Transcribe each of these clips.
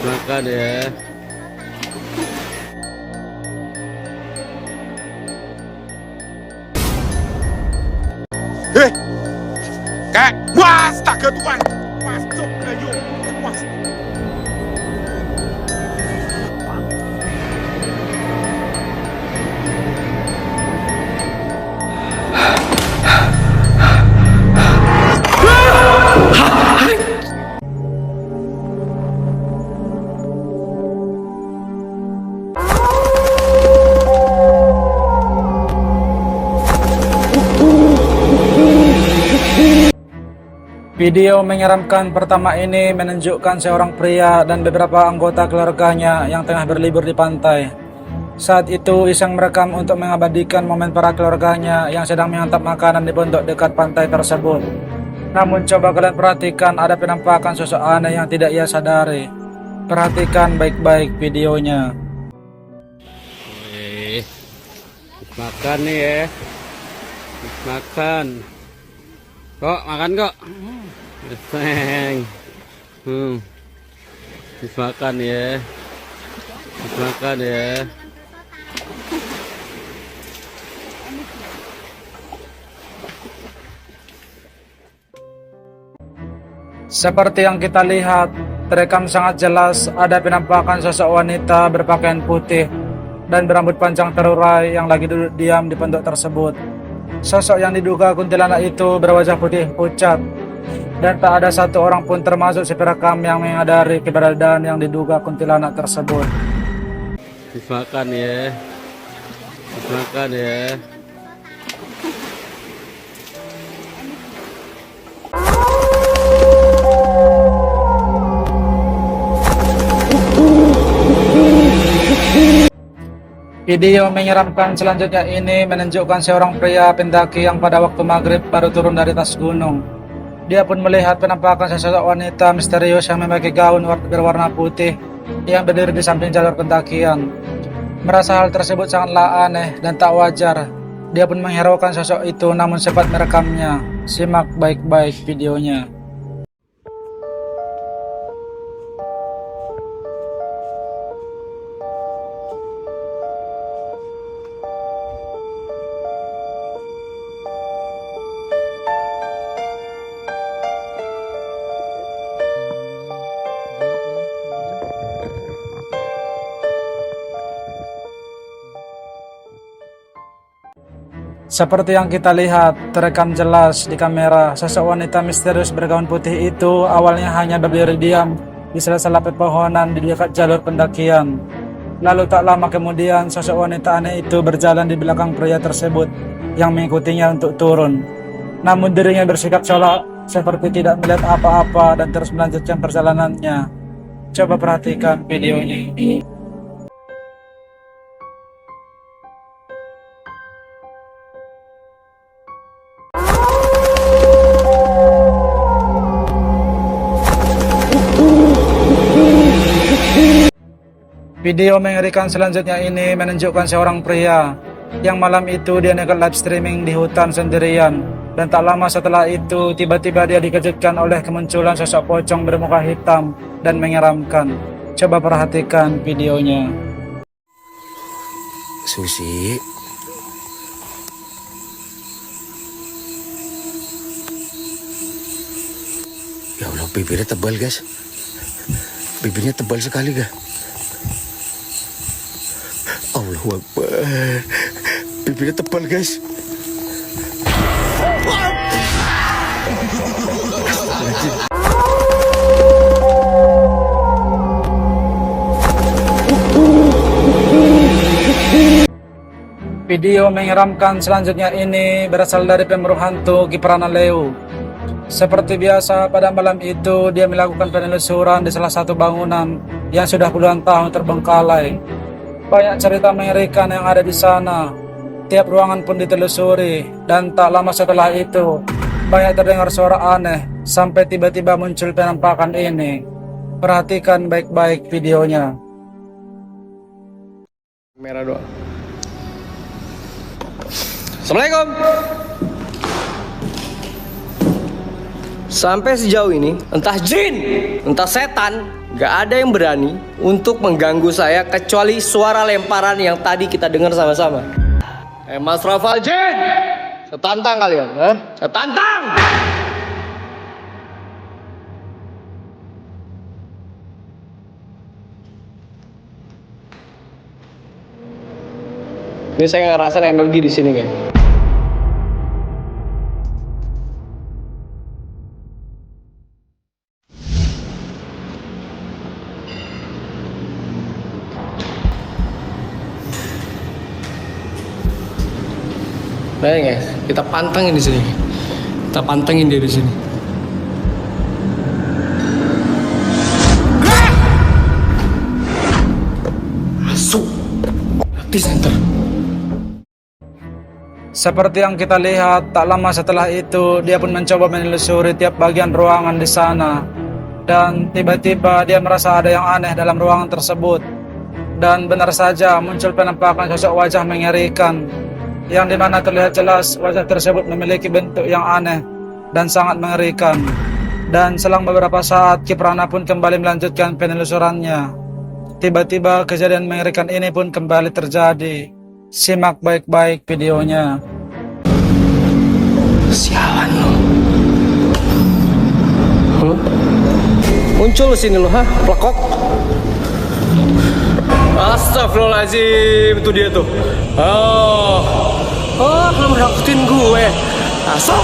Makan ya. Hei, kak, wah, astaga Tuhan, masuk ayo, wah. Video menyeramkan pertama ini menunjukkan seorang pria dan beberapa anggota keluarganya yang tengah berlibur di pantai. Saat itu iseng merekam untuk mengabadikan momen para keluarganya yang sedang menyantap makanan di pondok dekat pantai tersebut. Namun coba kalian perhatikan, ada penampakan sosok aneh yang tidak ia sadari. Perhatikan baik-baik videonya. Makan nih ya. Makan. Kok makan kok. Seng. Makan ya. Makan ya. Seperti yang kita lihat, terekam sangat jelas ada penampakan sosok wanita berpakaian putih dan berambut panjang terurai yang lagi duduk diam di pondok tersebut. Sosok yang diduga kuntilanak itu berwajah putih pucat, dan tak ada satu orang pun termasuk si perekam yang menyadari keberadaan yang diduga kuntilanak tersebut. Makan ya. Makan ya. Video menyeramkan selanjutnya ini menunjukkan seorang pria pendaki yang pada waktu maghrib baru turun dari atas gunung. Dia pun melihat penampakan sesosok wanita misterius yang memakai gaun berwarna putih yang berdiri di samping jalur pendakian. Merasa hal tersebut sangatlah aneh dan tak wajar, dia pun menghiraukan sosok itu namun sempat merekamnya. Simak baik-baik videonya. Seperti yang kita lihat, terekam jelas di kamera, sosok wanita misterius bergaun putih itu awalnya hanya berdiri diam di sela-sela pepohonan di dekat jalur pendakian. Lalu tak lama kemudian, sosok wanita aneh itu berjalan di belakang pria tersebut yang mengikutinya untuk turun. Namun dirinya bersikap seolah seperti tidak melihat apa-apa dan terus melanjutkan perjalanannya. Coba perhatikan videonya. Video mengerikan selanjutnya ini menunjukkan seorang pria yang malam itu dia nekat live streaming di hutan sendirian, dan tak lama setelah itu tiba-tiba dia dikejutkan oleh kemunculan sosok pocong bermuka hitam dan menyeramkan. Coba perhatikan videonya. Susi, ya Allah, bibirnya tebal guys, bibirnya tebal sekali guys. Allahu Akbar, bibirnya tebal guys. Video menyeramkan selanjutnya ini berasal dari pemburu hantu Kiprana Leo. Seperti biasa pada malam itu dia melakukan penelusuran di salah satu bangunan yang sudah puluhan tahun terbengkalai. Banyak cerita mengerikan yang ada di sana. Tiap ruangan pun ditelusuri, dan tak lama setelah itu banyak terdengar suara aneh sampai tiba-tiba muncul penampakan ini. Perhatikan baik-baik videonya. Merah doang. Assalamualaikum. Sampai sejauh ini, entah jin, entah setan, Gak ada yang berani untuk mengganggu saya kecuali suara lemparan yang tadi kita dengar sama-sama. Mas Rafael Jin, saya tantang kalian, saya tantang. Ini saya ngerasain energi di sini, guys. Nah, guys, kita pantengin di sini. Kita pantengin dia di sini. Masuk. Di center. Seperti yang kita lihat, tak lama setelah itu dia pun mencoba menelusuri tiap bagian ruangan di sana. Dan tiba-tiba dia merasa ada yang aneh dalam ruangan tersebut. Dan benar saja muncul penampakan sosok wajah mengerikan, yang dimana terlihat jelas wajah tersebut memiliki bentuk yang aneh dan sangat mengerikan. Dan selang beberapa saat Kiprana pun kembali melanjutkan penelusurannya. Tiba-tiba kejadian mengerikan ini pun kembali terjadi. Simak baik-baik videonya. Sialan lo. Muncul sini lo, plekok. Astagfirullahaladzim, itu dia tuh. Lo menakutin gue. Asal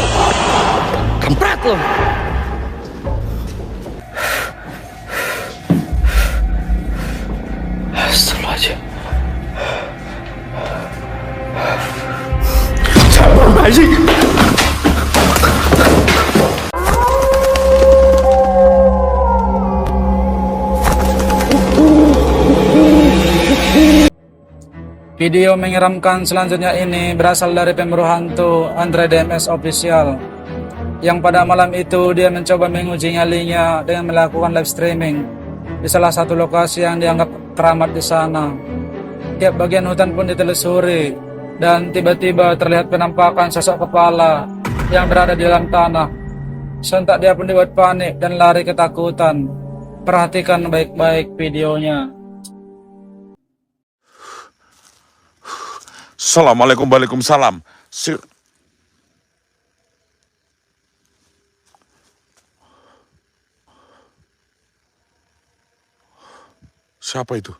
kampret lo. Astagfirullahaladzim. Jangan bajik. Video menyeramkan selanjutnya ini berasal dari pemburu hantu Andre DMS Official, yang pada malam itu dia mencoba menguji nyalinya dengan melakukan live streaming di salah satu lokasi yang dianggap keramat di sana. Tiap bagian hutan pun ditelusuri, dan tiba-tiba terlihat penampakan sosok kepala yang berada di dalam tanah. Sontak dia pun dibuat panik dan lari ketakutan. Perhatikan baik-baik videonya. Assalamualaikum, waalaikumsalam. Siapa itu?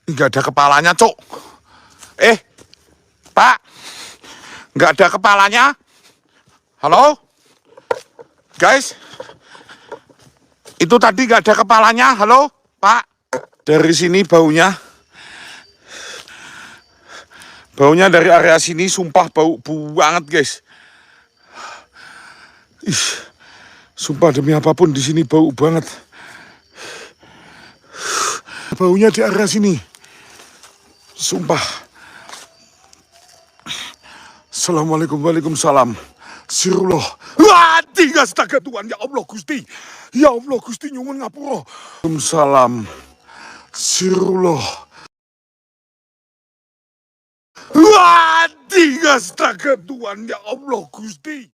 Nggak ada kepalanya, Cok. Pak. Nggak ada kepalanya. Halo? Guys. Itu tadi nggak ada kepalanya. Halo, Pak. Dari sini baunya. Baunya dari area sini, sumpah bau banget, guys. Ih, sumpah demi apapun di sini bau banget. Baunya di area sini. Sumpah. Assalamualaikum, waalaikumsalam. Sirullah. Wah, tiga astaga Tuhan, ya Allah Gusti. Ya Allah Gusti nyuwun ngapura. Waalaikumsalam. Sirullah. Wah, tiga astaga Tuhan, ya Allah Gusti.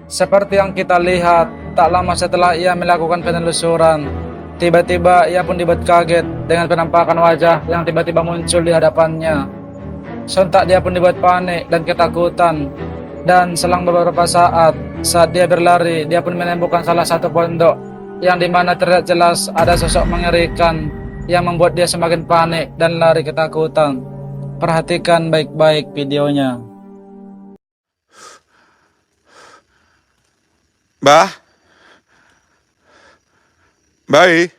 Seperti yang kita lihat, tak lama setelah ia melakukan penelusuran, tiba-tiba ia pun dibuat kaget dengan penampakan wajah yang tiba-tiba muncul di hadapannya. Sontak dia pun dibuat panik dan ketakutan. Dan selang beberapa saat dia berlari, dia pun menemukan salah satu pondok yang dimana terlihat jelas ada sosok mengerikan yang membuat dia semakin panik dan lari ketakutan. Perhatikan baik-baik videonya. Mbah. Baik.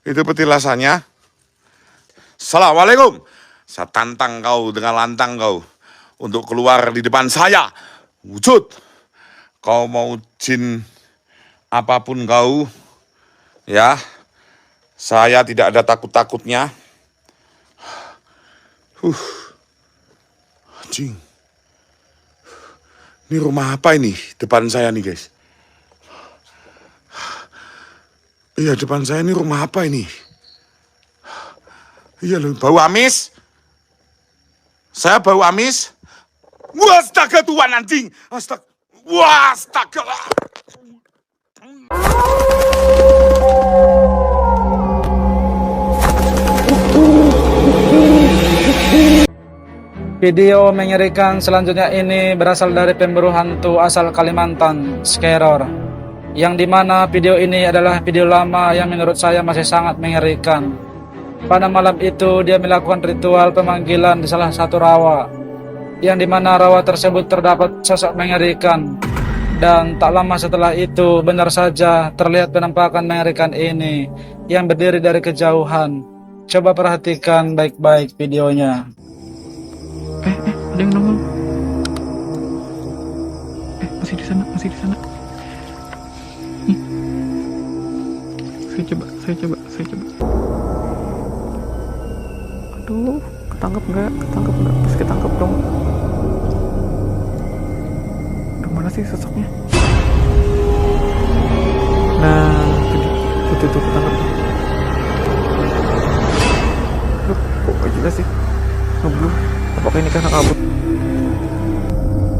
Itu petilasannya. Assalamualaikum. Saya tantang kau dengan lantang kau untuk keluar di depan saya. Wujud. Kau mau jin apapun kau, ya. Saya tidak ada takut-takutnya. Anjing. Ini rumah apa ini? Depan saya nih, guys. Iya, depan saya ini rumah apa ini? Iya loh, bau amis. Saya bau amis. Wah, astaga Tuhan anjing. Astaga. Wah, astaga. Video mengerikan selanjutnya ini berasal dari pemburu hantu asal Kalimantan, Skeror. Yang dimana video ini adalah video lama yang menurut saya masih sangat mengerikan. Pada malam itu dia melakukan ritual pemanggilan di salah satu rawa. Yang dimana rawa tersebut terdapat sosok mengerikan. Dan tak lama setelah itu benar saja terlihat penampakan mengerikan ini yang berdiri dari kejauhan. Coba perhatikan baik-baik videonya. Ada yang nongol. Masih di sana, masih di sana. Saya coba. Aduh, ketangkep nggak? Terus ketangkep dong. Kemana sih sosoknya? Nah, itu ketangkep. Loh, kok gak jelas sih? Ngeblur. Apakah ini karena kabut?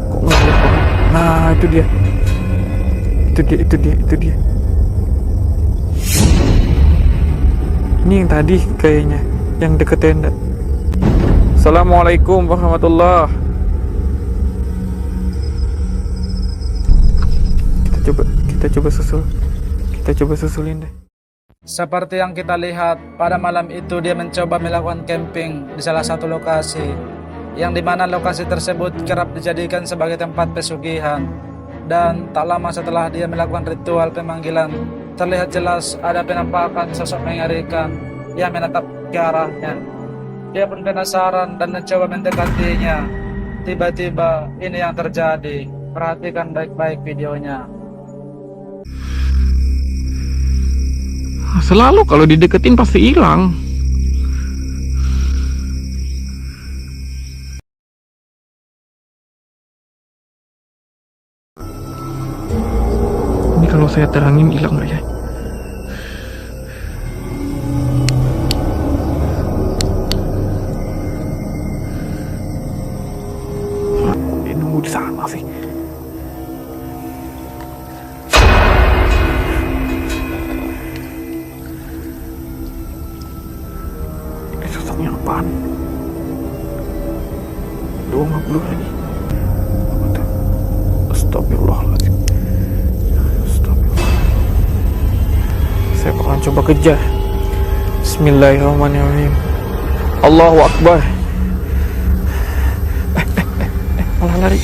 Kok ngeblur banget? Nah, itu dia. Ini yang tadi kayaknya, yang deket tenda. Assalamualaikum warahmatullah. Kita coba susulin deh. Seperti yang kita lihat, pada malam itu dia mencoba melakukan camping di salah satu lokasi, yang dimana lokasi tersebut kerap dijadikan sebagai tempat pesugihan. Dan tak lama setelah dia melakukan ritual pemanggilan, terlihat jelas ada penampakan sosok mengerikan yang menatap ke arahnya. Dia pun penasaran dan mencoba mendekatinya. Tiba-tiba ini yang terjadi. Perhatikan baik-baik videonya. Selalu kalau dideketin pasti hilang. Ini kalau saya terangin hilang nggak ya? Dia nunggu di sana sih. Ini apaan? Dua blur lagi. Astagfirullahaladzim. Saya bakalan coba kejar. Bismillahirrahmanirrahim. Allahu Akbar. Malah lari.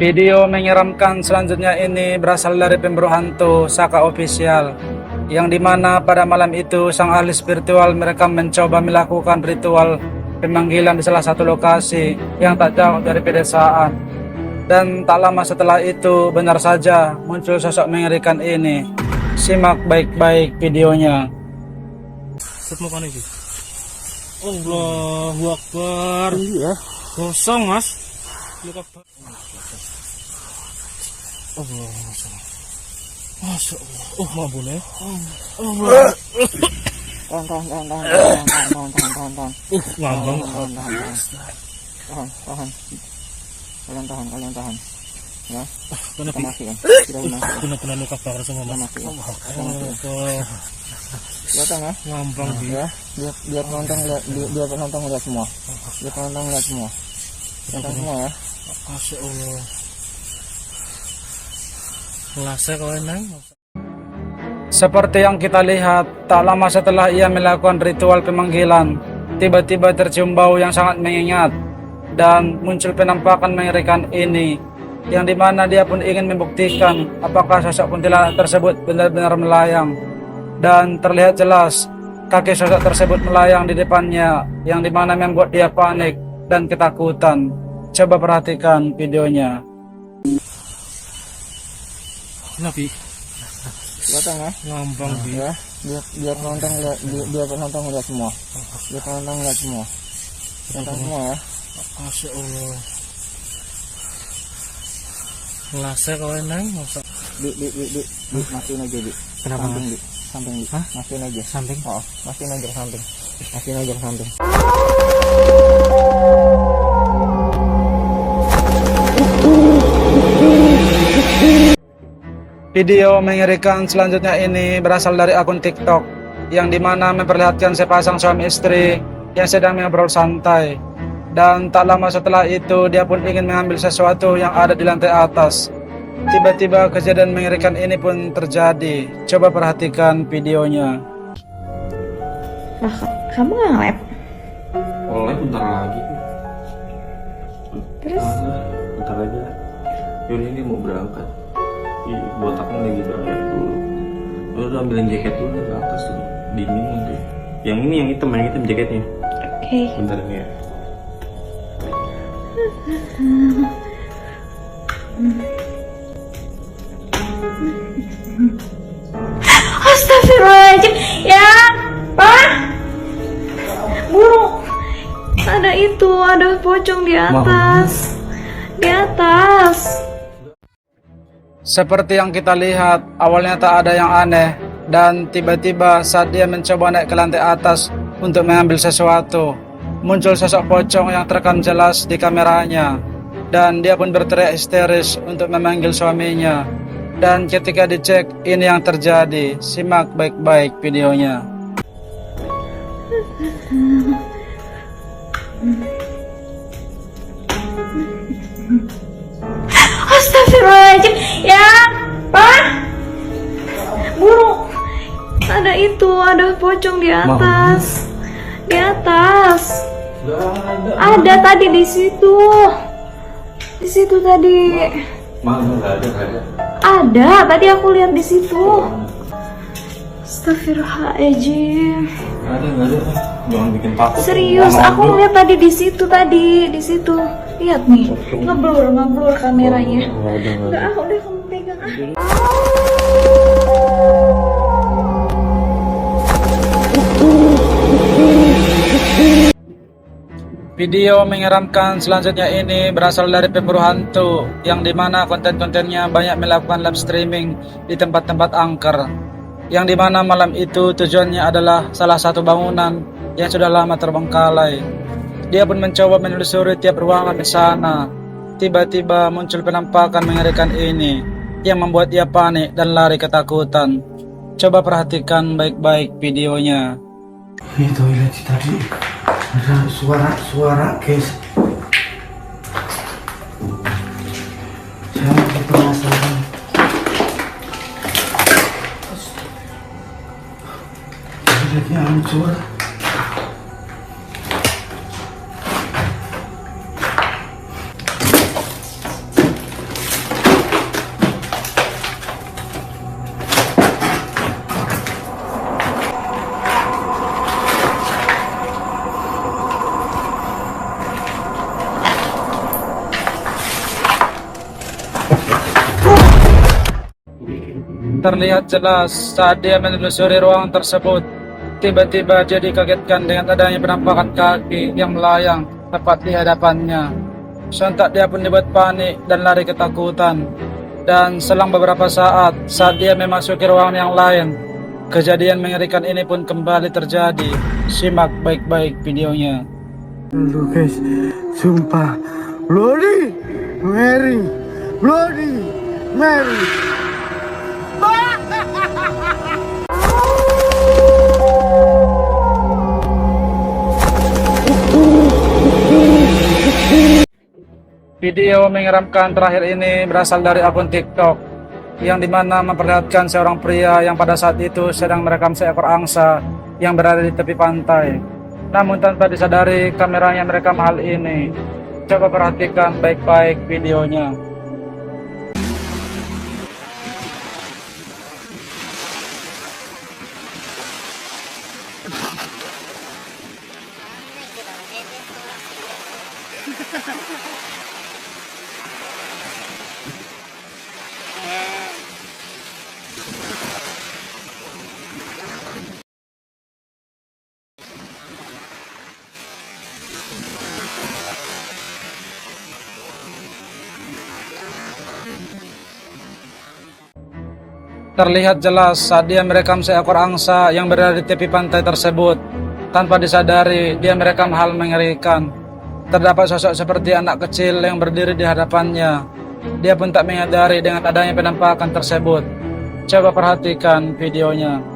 Video menyeramkan selanjutnya ini berasal dari pemburu hantu Saka Official, yang dimana pada malam itu sang ahli spiritual mereka mencoba melakukan ritual pemanggilan di salah satu lokasi yang tak jauh dari pedesaan. Dan tak lama setelah itu benar saja muncul sosok mengerikan ini. Simak baik-baik videonya. Allahu Akbar. Iya. Kosong, Mas. Allah, Masya Allah. Oh, mampu nih. Tahan. Ngambang. Kalian tahan. Ya. Kita matikan. Benar-benar luka bakar semua, Mas. Lihat ya. Ngambang ya. Biar penonton lihat semua. Lihat semua ya. Masya Allah. Ngelasa kau enang. Seperti yang kita lihat, tak lama setelah ia melakukan ritual pemanggilan, tiba-tiba tercium bau yang sangat menyengat dan muncul penampakan mengerikan ini, yang dimana dia pun ingin membuktikan apakah sosok kuntilanak tersebut benar-benar melayang. Dan terlihat jelas kaki sosok tersebut melayang di depannya, yang dimana membuat dia panik dan ketakutan. Coba perhatikan videonya. Nabi. Lihat ya. Ngambang bi. Ya. Biar penonton lihat semua. Lihat semua ya. Masya Allah. Ngelasa kau enang. Bi, matiin aja, Bi. Kenapa? Samping, Bi. Matiin aja. Samping? Oh, matiin aja samping. Asin aja ke samping. Video mengerikan selanjutnya ini berasal dari akun TikTok yang dimana memperlihatkan sepasang suami istri yang sedang ngobrol santai. Dan tak lama setelah itu dia pun ingin mengambil sesuatu yang ada di lantai atas. Tiba-tiba kejadian mengerikan ini pun terjadi. Coba perhatikan videonya. Lah, kamu nggak nge-lab? Oleh bentar lagi. Terus? Bentar aja. Yuri ini mau berangkat. Botaknya lagi berangkat dulu. Lu udah ambilin jaket dulu ke atas tuh. Dingin nanti. Yang ini yang hitam jaketnya. Oke. Bentar ini ya. Astagfirullahaladzim. Ya, Pak. Burung. Ada itu, ada pocong di atas. Di atas. Seperti yang kita lihat, awalnya tak ada yang aneh. Dan tiba-tiba saat dia mencoba naik ke lantai atas untuk mengambil sesuatu, muncul sosok pocong yang terekam jelas di kameranya. Dan dia pun berteriak histeris untuk memanggil suaminya. Dan ketika dicek, ini yang terjadi. Simak baik-baik videonya. Astagfirullahaladzim. Ya, Pak. Burung. Ada itu, ada pocong di atas. Di atas. Ada tadi di situ. Di situ tadi. Nggak ada. Ada, tadi aku lihat di situ. Astagfirullahaladzim. Nggak ada. Jangan bikin takut. Serius, aku lihat tadi di situ di situ. Lihat nih, ngeblur kameranya. Enggak, udah kamu pegang Video menyeramkan selanjutnya ini berasal dari pemburu hantu yang dimana konten-kontennya banyak melakukan live streaming di tempat-tempat angker. Yang dimana malam itu tujuannya adalah salah satu bangunan yang sudah lama terbengkalai. Dia pun mencoba menelusuri tiap ruangan di sana. Tiba-tiba muncul penampakan mengerikan ini yang membuat dia panik dan lari ketakutan. Coba perhatikan baik-baik videonya. Ini toilet tadi ada suara guys. Saya masih penasaran. Toiletnya hancur. Terlihat jelas saat dia menelusuri ruangan tersebut. Tiba-tiba dia dikagetkan dengan adanya penampakan kaki yang melayang tepat di hadapannya. Sontak dia pun dibuat panik dan lari ketakutan. Dan selang beberapa saat dia memasuki ruangan yang lain, kejadian mengerikan ini pun kembali terjadi. Simak baik-baik videonya. Lu guys, sumpah Bloody Mary. Video menyeramkan terakhir ini berasal dari akun TikTok yang dimana memperlihatkan seorang pria yang pada saat itu sedang merekam seekor angsa yang berada di tepi pantai. Namun tanpa disadari kameranya merekam hal ini. Coba perhatikan baik-baik videonya. Terlihat jelas saat dia merekam seekor angsa yang berada di tepi pantai tersebut. Tanpa disadari, dia merekam hal mengerikan. Terdapat sosok seperti anak kecil yang berdiri di hadapannya. Dia pun tak menyadari dengan adanya penampakan tersebut. Coba perhatikan videonya.